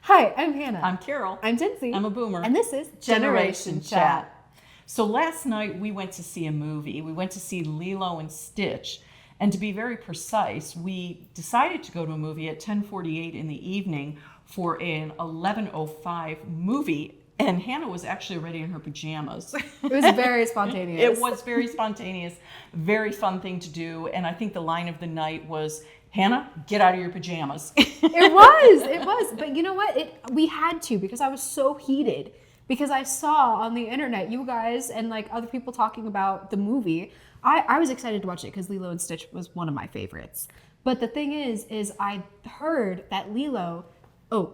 Hi, I'm Hannah. I'm Carol. I'm Tinsy. I'm a boomer. And this is Generation Chat. So last night we went to see a movie. We went to see Lilo and Stitch. And to be very precise, we decided to go to a movie at 10:48 in the evening for an 11:05 movie. And Hannah was actually already in her pajamas. It was very spontaneous. It was very spontaneous, very fun thing to do. And I think the line of the night was, Hannah, get out of your pajamas. It was. But you know what? We had to, because I was so heated. Because I saw on the internet you guys and like other people talking about the movie. I was excited to watch it because Lilo and Stitch was one of my favorites. But the thing is I heard that Lilo,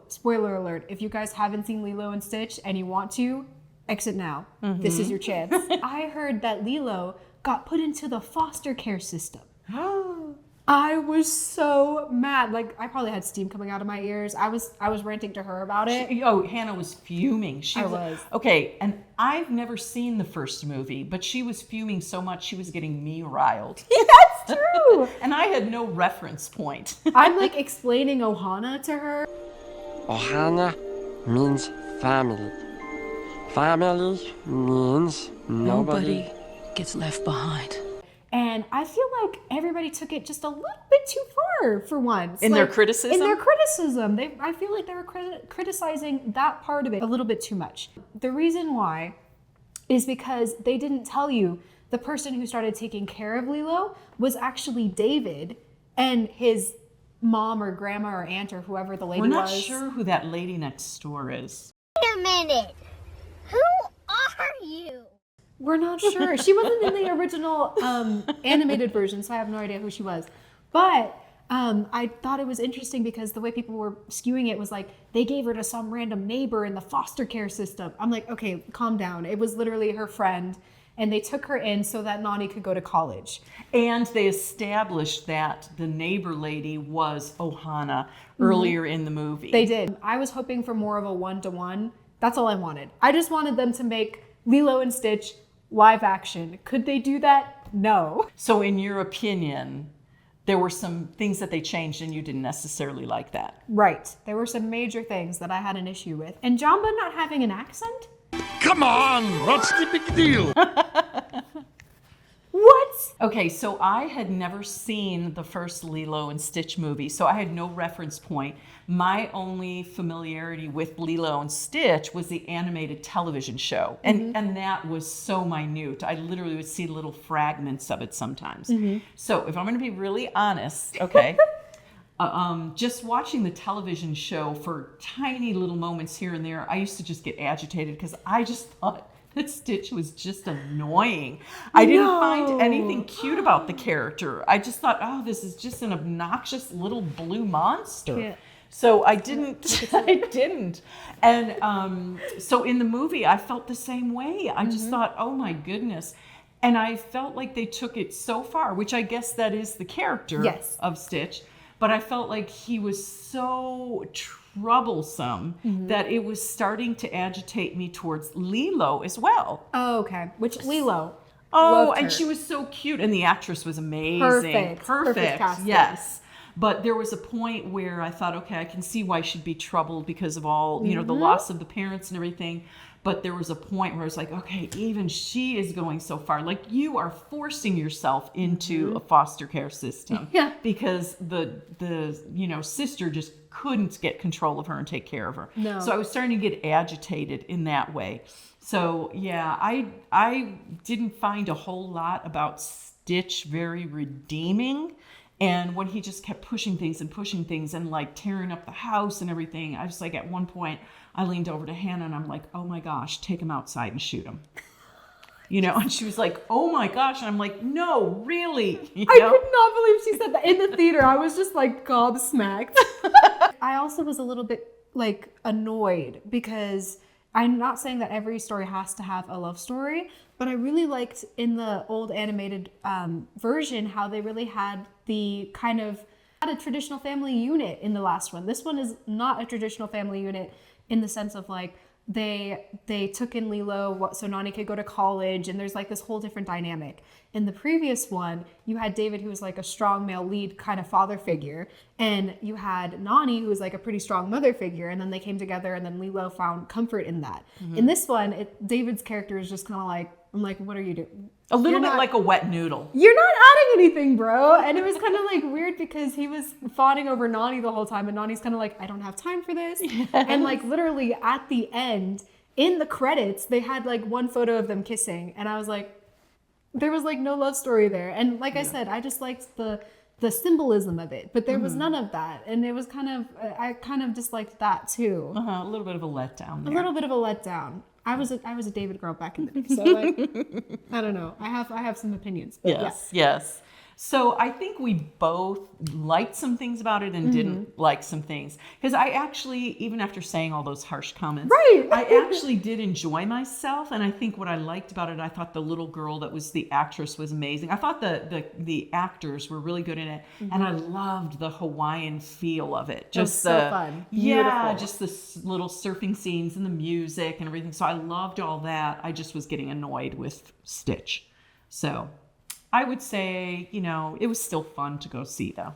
spoiler alert, if you guys haven't seen Lilo and Stitch and you want to, exit now. Mm-hmm. This is your chance. I heard that Lilo got put into the foster care system. I was so mad. Like, I probably had steam coming out of my ears. I was ranting to her about it. Hannah was fuming. She was. Okay, and I've never seen the first movie, but she was fuming so much she was getting me riled. That's true. And I had no reference point. I'm like explaining Ohana to her. Ohana means family. Family means nobody gets left behind. And I feel like everybody took it just a little bit too far for once. In their criticism? In their criticism. I feel like they were criticizing that part of it a little bit too much. The reason why is because they didn't tell you the person who started taking care of Lilo was actually David and his mom or grandma or aunt or whoever the lady was. We're not sure who that lady next door is. Wait a minute. Who are you? We're not sure. She wasn't in the original animated version, so I have no idea who she was. But I thought it was interesting because the way people were skewing it was like they gave her to some random neighbor in the foster care system. I'm like, okay, calm down. It was literally her friend, and they took her in so that Nani could go to college. And they established that the neighbor lady was Ohana earlier in the movie. They did. I was hoping for more of a one-to-one. That's all I wanted. I just wanted them to make Lilo and Stitch live action. Could they do that? No. So in your opinion, there were some things that they changed and you didn't necessarily like that. Right. There were some major things that I had an issue with. And Jamba not having an accent? Come on, what's the big deal? What? Okay, so I had never seen the first Lilo and Stitch movie, so I had no reference point. My only familiarity with Lilo and Stitch was the animated television show, and that was so minute. I literally would see little fragments of it sometimes. So if I'm going to be really honest, okay, just watching the television show for tiny little moments here and there, I used to just get agitated because I just thought that Stitch was just annoying. I didn't find anything cute about the character. I just thought, this is just an obnoxious little blue monster. Yeah. So I didn't. And so in the movie, I felt the same way. I just thought, oh my goodness. And I felt like they took it so far, which I guess that is the character of Stitch. But I felt like he was so troublesome that it was starting to agitate me towards Lilo as well. Oh, okay. Which Lilo? And she was so cute, and the actress was amazing. Perfect casting. Yes. But there was a point where I thought, okay, I can see why she'd be troubled because of all, the loss of the parents and everything. But there was a point where I was like, okay, even she is going so far. Like, you are forcing yourself into a foster care system. Yeah. Because the sister just couldn't get control of her and take care of her. No. So I was starting to get agitated in that way. So, yeah, I didn't find a whole lot about Stitch very redeeming. And when he just kept pushing things and like tearing up the house and everything, I was like, at one point, I leaned over to Hannah and I'm like, oh my gosh, take him outside and shoot him. And she was like, oh my gosh. And I'm like, no, really? I could not believe she said that in the theater. I was just like gobsmacked. I also was a little bit like annoyed because I'm not saying that every story has to have a love story, but I really liked in the old animated version how they really had the kind of had a traditional family unit in the last one. This one is not a traditional family unit in the sense of like they took in Lilo so Nani could go to college, and there's like this whole different dynamic. In the previous one, you had David, who was like a strong male lead kind of father figure, and you had Nani, who was like a pretty strong mother figure, and then they came together, and then Lilo found comfort in that. In this one, David's character is just kind of like, I'm like, what are you doing? A little bit like a wet noodle. You're not adding anything, bro. And it was kind of like weird because he was fawning over Nani the whole time, and Nani's kind of like, I don't have time for this. Yes. And like literally at the end, in the credits, they had like one photo of them kissing, and I was like, there was like no love story there. And like I said, I just liked the symbolism of it, but there was none of that, and it was kind of I kind of disliked that too. A little bit of a letdown there. A little bit of a letdown. I was a David girl back in the day, so like I don't know. I have some opinions. But Yes. So I think we both liked some things about it and didn't like some things. Because I actually, even after saying all those harsh comments, I actually did enjoy myself. And I think what I liked about it, I thought the little girl that was the actress was amazing. I thought the actors were really good in it. And I loved the Hawaiian feel of it. Just so fun. Yeah, Beautiful. just the little surfing scenes and the music and everything. So I loved all that. I just was getting annoyed with Stitch. So I would say, it was still fun to go see, though.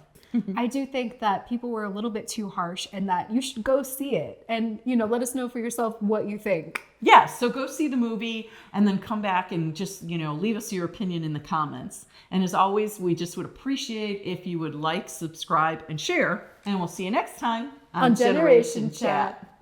I do think that people were a little bit too harsh, and that you should go see it and, let us know for yourself what you think. Yeah, so go see the movie and then come back and just, leave us your opinion in the comments. And as always, we just would appreciate if you would like, subscribe, and share. And we'll see you next time on Generation Chat.